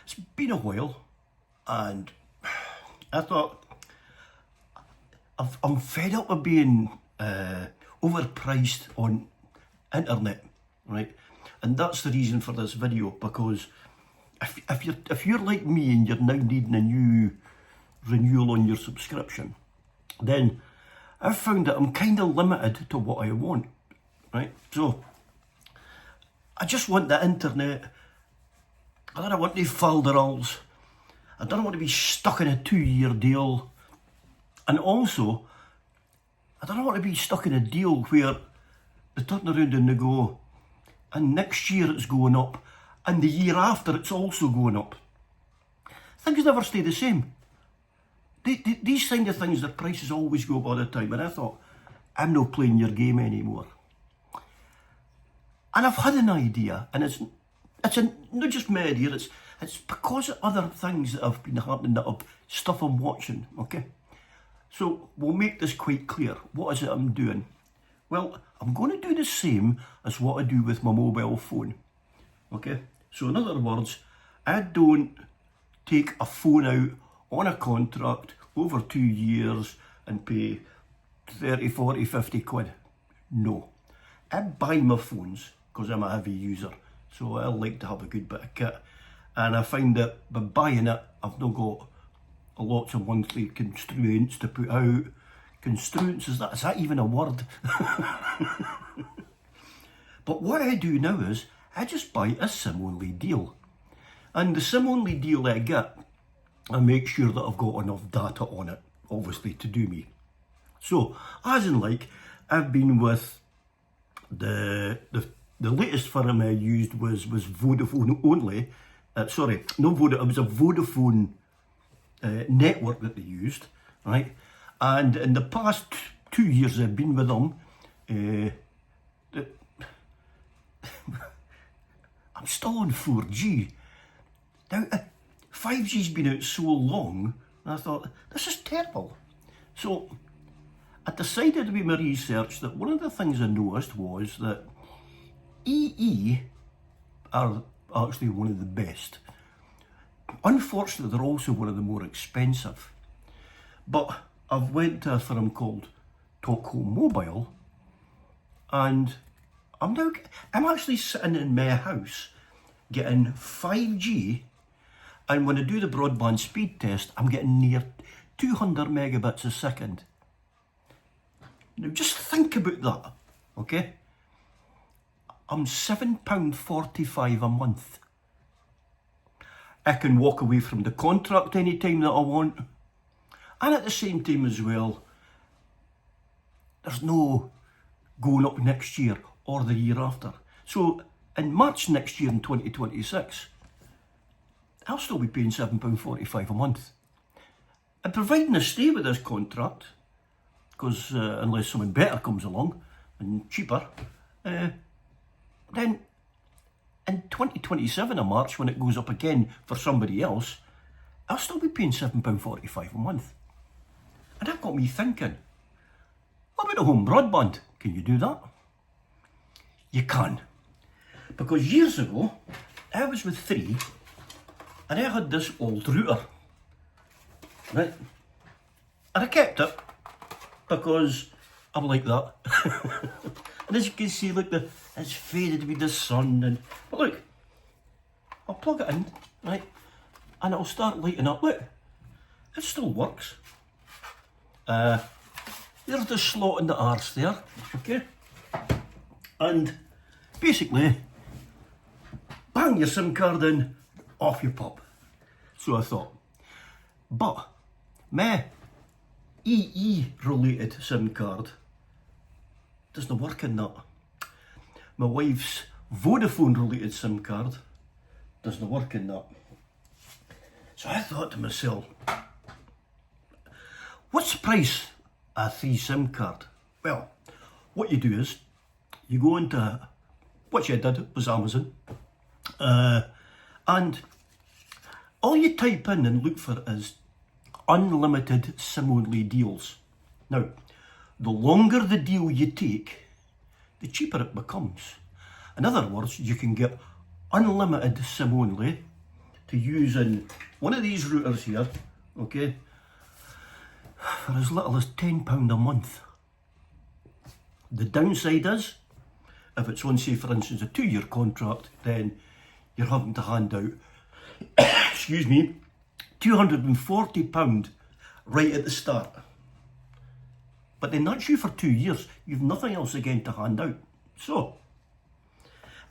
it's been a while, and I thought, I'm fed up of being overpriced on internet, right? And that's the reason for this video, because if you're like me and you're now needing a new renewal on your subscription, then I've found that I'm kind of limited to what I want, right? So I just want the internet. I don't want any falderals. I don't want to be stuck in a 2-year deal. And also, I don't want to be stuck in a deal where they turn around and they go, and next year it's going up, and the year after it's also going up. Things never stay the same. These kind of things, the prices always go up all the time. And I thought, I'm not playing your game anymore. And I've had an idea, and it's not just my idea, it's because of other things that have been happening, stuff I'm watching, okay? So we'll make this quite clear. What is it I'm doing? Well, I'm going to do the same as what I do with my mobile phone, okay? So in other words, I don't take a phone out on a contract over 2 years and pay 30, 40, 50 quid. No. I buy my phones because I'm a heavy user, so I like to have a good bit of kit. And I find that by buying it, I've not got lots of monthly constraints to put out. Constraints, is that even a word? But what I do now is, I just buy a SIM-only deal. And the SIM-only deal I get, I make sure that I've got enough data on it, obviously, to do me. So, as in like, I've been with the latest firm I used was Vodafone only. Sorry, no Vodafone, it was a Vodafone network that they used, right? And in the past 2 years I've been with them, I'm still on 4G. Now, 5G's been out so long, and I thought, this is terrible. So I decided with my research that one of the things I noticed was that EE are actually one of the best. Unfortunately, they're also one of the more expensive. But I've went to a firm called Talk Home Mobile, and I'm actually sitting in my house getting 5G, and when I do the broadband speed test, I'm getting near 200 megabits a second. Now just think about that, okay? I'm £7.45 a month. I can walk away from the contract anytime that I want. And at the same time as well, there's no going up next year or the year after. So in March next year in 2026, I'll still be paying £7.45 a month. And providing I stay with this contract, because unless something better comes along and cheaper, then in 2027 in March, when it goes up again for somebody else, I'll still be paying £7.45 a month. And that got me thinking, what about a home broadband? Can you do that? You can. Because years ago, I was with Three, and I had this old router, right? And I kept it, because I'm like that. And as you can see, look, it's faded with the sun. But look, I'll plug it in, right? And it'll start lighting up. Look, it still works. There's the slot in the arse there, okay? And basically, bang your SIM card in, off you pop. So I thought, but my EE related SIM card doesn't work in that. My wife's Vodafone related SIM card doesn't work in that. So I thought to myself, what's the price of a 3 SIM card? Well, what you do is, you go into, what I did was Amazon, and all you type in and look for is unlimited SIM-only deals. Now, the longer the deal you take, the cheaper it becomes. In other words, you can get unlimited SIM-only to using one of these routers here, okay, for as little as £10 a month. The downside is, if it's on, say for instance, a 2-year contract, then you're having to hand out, excuse me, £240 right at the start. But then that's you for 2 years. You've nothing else again to hand out. So,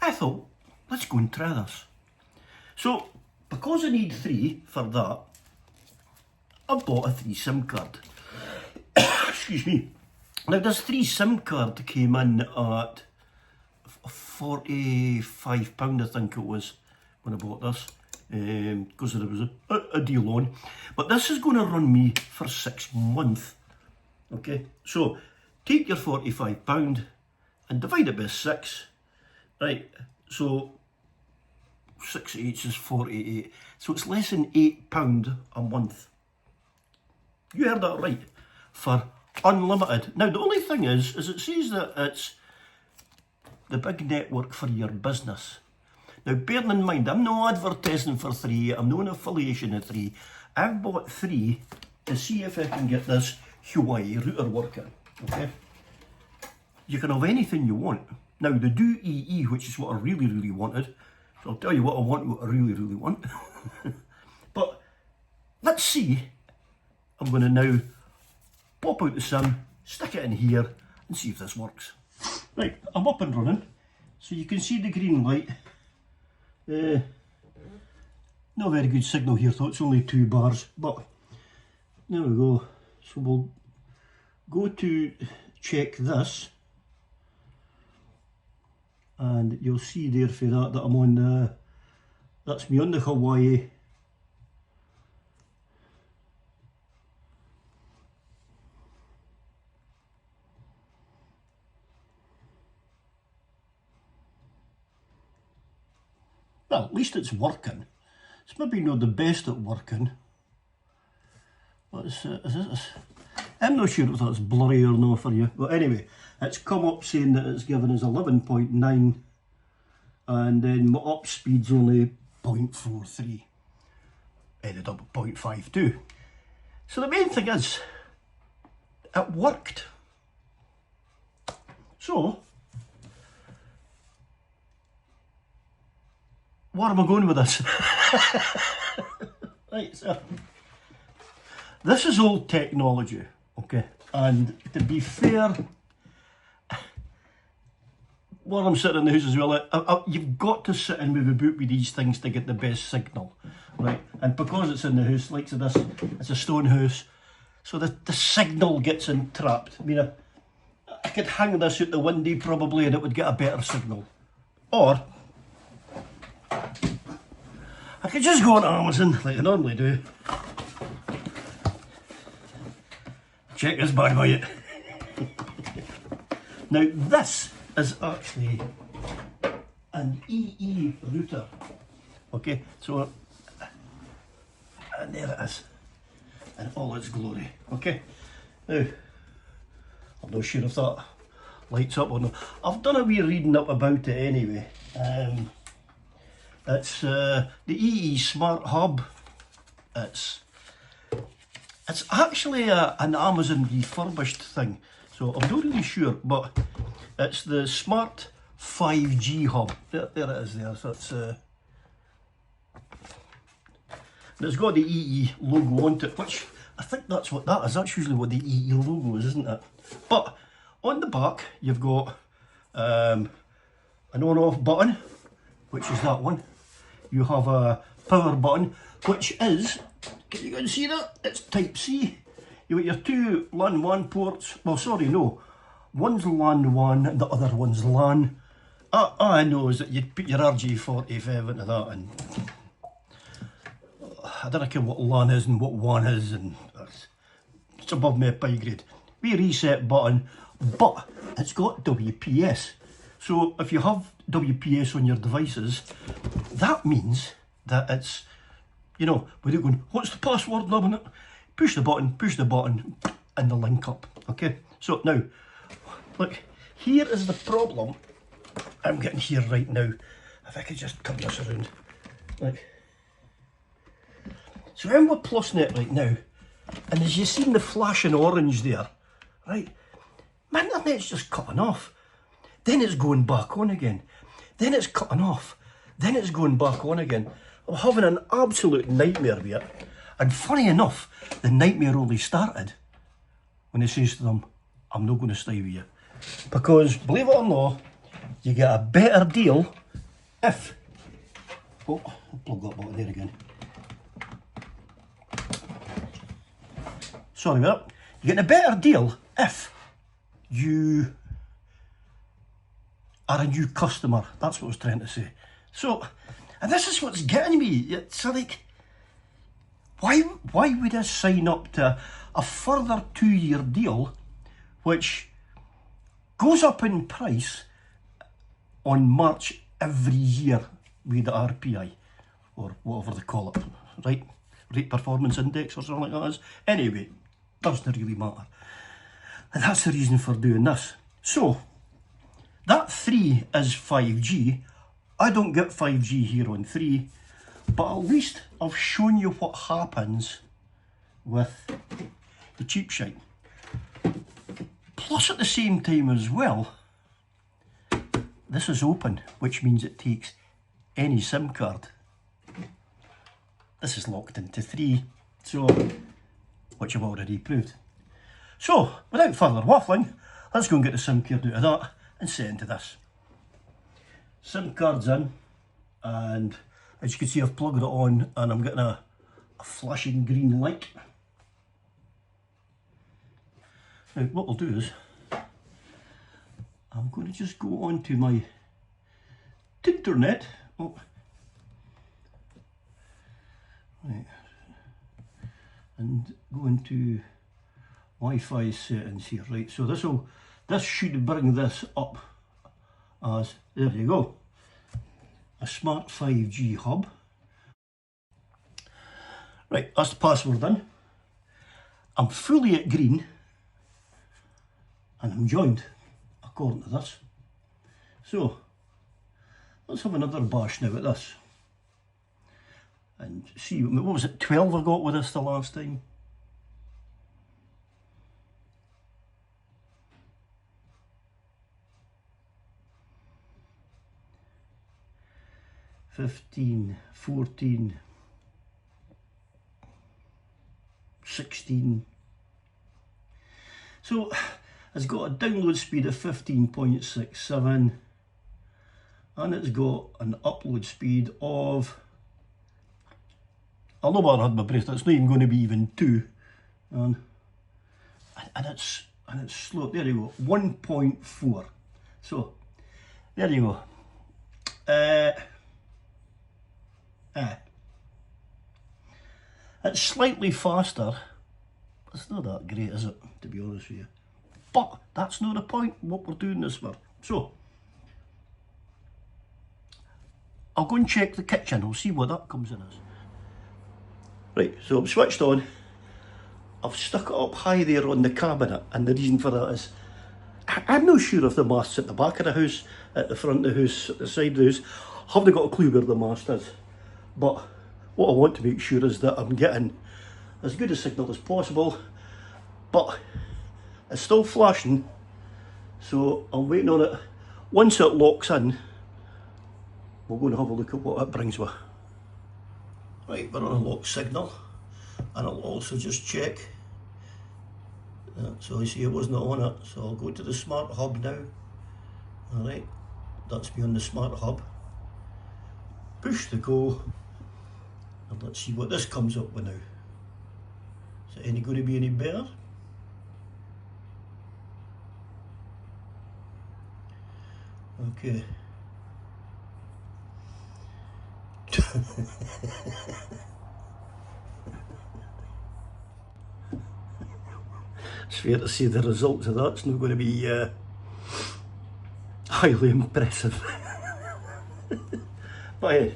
I thought, let's go and try this. So, because I need 3 for that, I bought a 3 SIM card. Excuse me. Now this 3 SIM card came in at £45, I think it was, when I bought this. Because there was a deal on. But this is going to run me for 6 months. Okay, so take your £45 and divide it by 6. Right, so 6 eighths is 48. So it's less than £8 a month. You heard that right. For unlimited. Now the only thing is it says that it's the big network for your business. Now bearing in mind, I'm no advertising for 3, I'm no affiliation of 3. I've bought 3 to see if I can get this Hawaii router working. Okay? You can have anything you want. Now they do EE, which is what I really wanted. So I'll tell you what I want, what I really want. But let's see. I'm going to now pop out the SIM, stick it in here and see if this works. Right, I'm up and running. So you can see the green light. Not very good signal here, so it's only 2 bars, but there we go. So we'll go to check this, and you'll see there for that I'm on the, that's me on the Hawaii. Well, at least it's working. It's maybe not the best at working. Is this? I'm not sure if that's blurry or not for you. But anyway, it's come up saying that it's given us 11.9 and then my up speed's only 0.43. Ended up at 0.52. So the main thing is, it worked. So, where am I going with this? Right, so this is old technology, okay? And to be fair, while I'm sitting in the house as well, you've got to sit and move about with these things to get the best signal, right? And because it's in the house, like this, it's a stone house, so the signal gets entrapped. I mean, I could hang this out the window probably and it would get a better signal. Or I could just go on Amazon like I normally do. Check this bad boy out. Now this is actually an EE router. Okay, so and there it is in all its glory. Okay, now I'm not sure if that lights up or not. I've done a wee reading up about it anyway. It's the EE Smart Hub. It's actually an Amazon refurbished thing, so I'm not really sure, but it's the Smart 5G Hub. There it is there. So it's got the EE logo on it, which I think that's what that is. That's usually what the EE logo is, isn't it? But on the back, you've got an on-off button, which is that one. You have a power button, which is, can you go and see that? It's Type C. You've got your 2 LAN WAN ports. Well, sorry, no. One's LAN WAN and the other one's LAN. All I know is that you'd put your RJ45 into that, and I don't care what LAN is and what WAN is, and it's above my pay grade. Wee reset button, but it's got WPS. So if you have WPS on your devices, that means that it's, you know, without going, what's the password, loving it? Push the button, and the link up. Okay, so now, look, here is the problem I'm getting here right now. If I could just turn this around. Like, So I'm with PlusNet right now, and as you seen the flashing orange there, right, my internet's just cutting off. Then it's going back on again. Then it's cutting off. Then it's going back on again. I'm having an absolute nightmare with it. And funny enough, the nightmare only started when he says to them, I'm not going to stay with you. Because, believe it or not, you get a better deal if... Oh, I'll plug that button there again. Sorry about that. You get a better deal if you are a new customer. That's what I was trying to say. So, and this is what's getting me. It's like, why would I sign up to a further 2-year deal, which goes up in price on March every year with the RPI, or whatever they call it, right? Rate Performance Index or something like that is. Anyway, doesn't really matter. And that's the reason for doing this. So, that 3 is 5G. I don't get 5G here on 3, but at least I've shown you what happens with the cheap shite. Plus at the same time as well, this is open, which means it takes any SIM card. This is locked into 3, so, which I've already proved. So, without further waffling, let's go and get the SIM card out of that and set into this. SIM card's in, and as you can see I've plugged it on and I'm getting a flashing green light. Now what I'll do is, I'm going to just go on to my internet. Oh. Right. And go into Wi-Fi settings here, right, so this should bring this up as, there you go, a smart 5G hub. Right, that's the password in. I'm fully at green and I'm joined according to this. So let's have another bash now at this and see, what was it, 12 I got with this the last time? $15, $14, $16. So it's got a download speed of 15.67 and it's got an upload speed of, I know where I had my breath, it's not even going to be even 2, and it's slow. There you go, 1.4. So there you go. It's slightly faster. It's not that great, is it, to be honest with you? But that's not the point what we're doing this for. So I'll go and check the kitchen. I'll see what that comes in as. Right, so I'm switched on. I've stuck it up high there on the cabinet, and the reason for that is I'm not sure if the mast's at the back of the house, at the front of the house, at the side of the house. I haven't got a clue where the mast is. But what I want to make sure is that I'm getting as good a signal as possible, but it's still flashing, so I'm waiting on it. Once it locks in, we'll go and have a look at what it brings with. Right, we're on a lock signal, and I'll also just check. So I see it wasn't on it, so I'll go to the smart hub now. Alright, that's me on the smart hub. Push the go. And let's see what this comes up with now. Is it going to be any better? Okay. It's fair to say the results of that's not going to be highly impressive. But hey,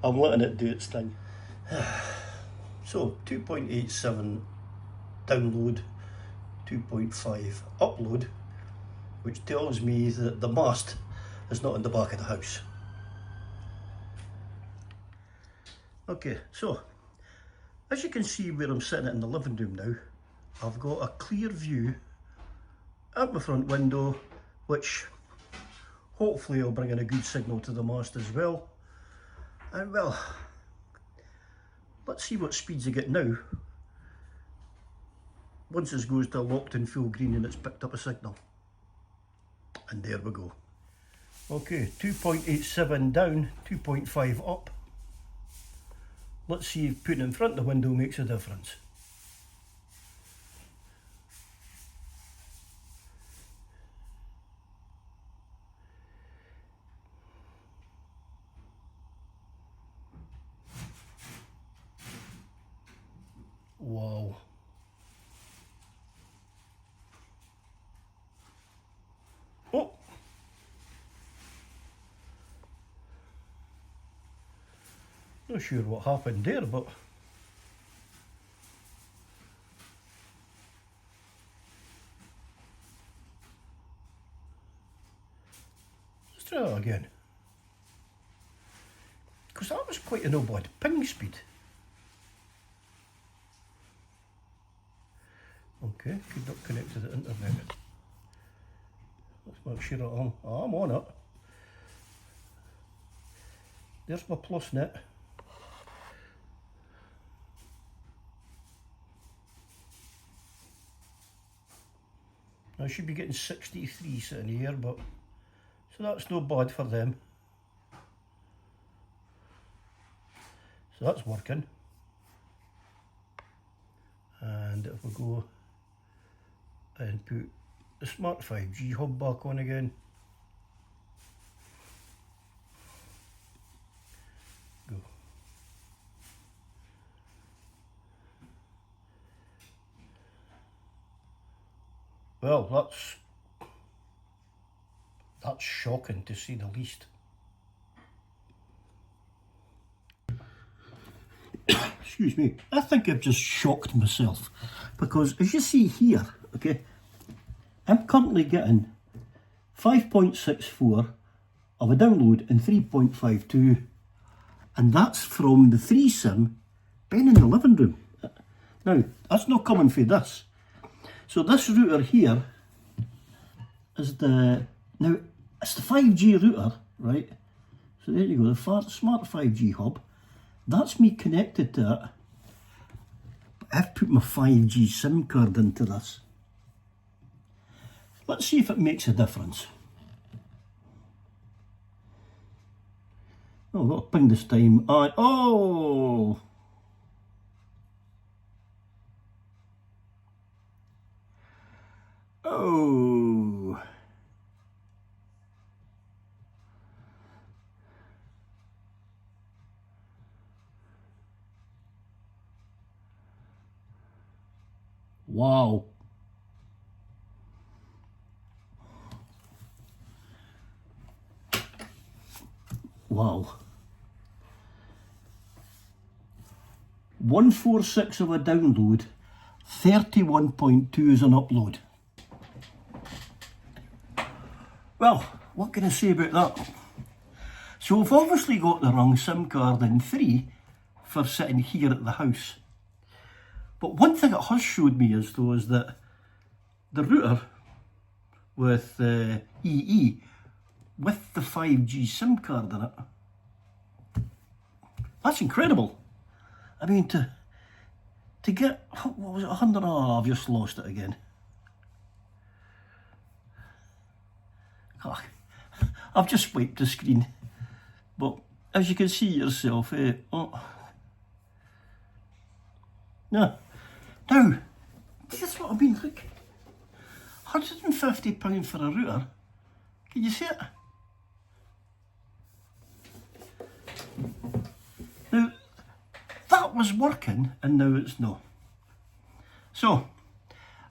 I'm letting it do its thing. So 2.87 download, 2.5 upload, which tells me that the mast is not in the back of the house. Okay, so As you can see where I'm sitting in the living room now, I've got a clear view out my front window, which hopefully will bring in a good signal to the mast as well. And well, let's see what speeds I get now once it goes to locked in full green and it's picked up a signal. And there we go. Okay, 2.87 down, 2.5 up. Let's see if putting it in front of the window makes a difference. Wow. Oh! Not sure what happened there, but let's try that again. Because that was quite an odd ping speed. Okay, could not connect to the internet. Let's make sure I'm on it. There's my plus net. I should be getting 63 sitting here, but so that's no bad for them. So that's working. And if we go and put the smart 5G hub back on again. Go. Well, that's shocking to say the least. Excuse me, I think I've just shocked myself because as you see here, okay, I'm currently getting 5.64 of a download and 3.52, and that's from the 3SIM being in the living room. Now, that's not coming for this. So this router here is now it's the 5G router, right? So there you go, the smart 5G hub. That's me connected to it. I've put my 5G SIM card into this. Let's see if it makes a difference. Oh, I've got a ping this time. Oh! Oh! Wow. Wow. 146 of a download, 31.2 is an upload. Well, what can I say about that? So I've obviously got the wrong SIM card in 3 for sitting here at the house. But one thing it has showed me is that the router with EE with the 5G SIM card in it, that's incredible. I mean, to get, what was it, 100? Oh, I've just lost it again. Oh, I've just wiped the screen. But as you can see yourself, no. Now, that's what I mean, look. £150 for a router. Can you see it? Now, that was working and now it's not. So,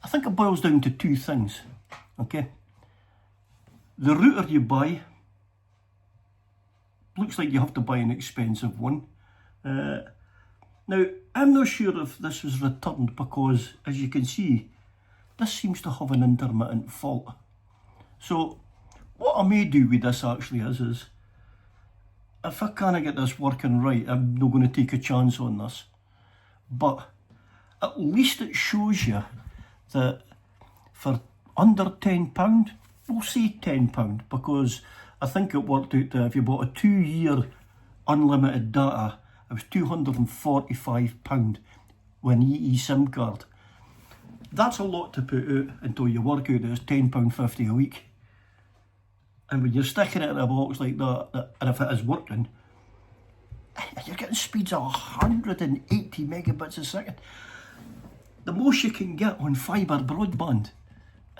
I think it boils down to two things, okay? The router you buy, looks like you have to buy an expensive one. Now, I'm not sure if this was returned because, as you can see, this seems to have an intermittent fault. So, what I may do with this actually is if I can't get this working right, I'm not going to take a chance on this. but at least it shows you that for under £10, we'll say £10, because I think it worked out that if you bought a 2-year unlimited data, it was £245 with an EE SIM card. That's a lot to put out until you work out that it's £10.50 a week. And when you're sticking it in a box like that, and if it is working, you're getting speeds of 180 megabits a second. The most you can get on fibre broadband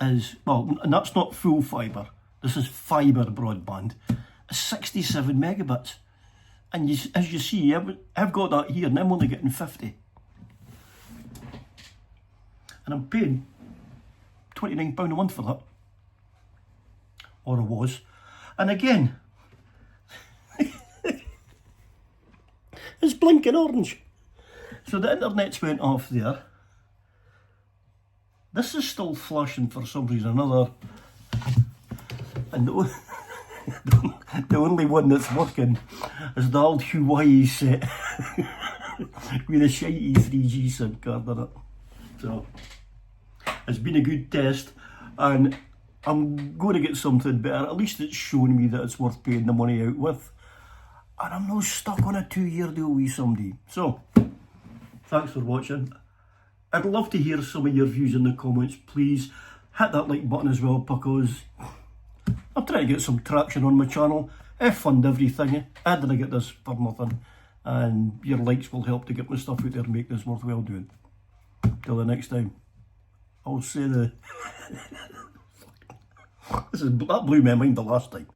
is, well, and that's not full fibre, this is fibre broadband, is 67 megabits. And as you see, I've got that here and I'm only getting 50. And I'm paying £29 a month for that. Or I was. And again, it's blinking orange. So the internet's went off there. This is still flashing for some reason or another. And the only one that's working is the old Hawaii set with a shitey 3G SIM card in it. So it's been a good test, and I'm going to get something better. At least it's shown me that it's worth paying the money out with, and I'm not stuck on a 2-year deal with somebody. So thanks for watching. I'd love to hear some of your views in the comments. Please hit that like button as well, because I'm trying to get some traction on my channel. I fund everything. I didn't get this for nothing, and your likes will help to get my stuff out there and make this worthwhile doing. Till the next time, I'll say that blew my mind the last time.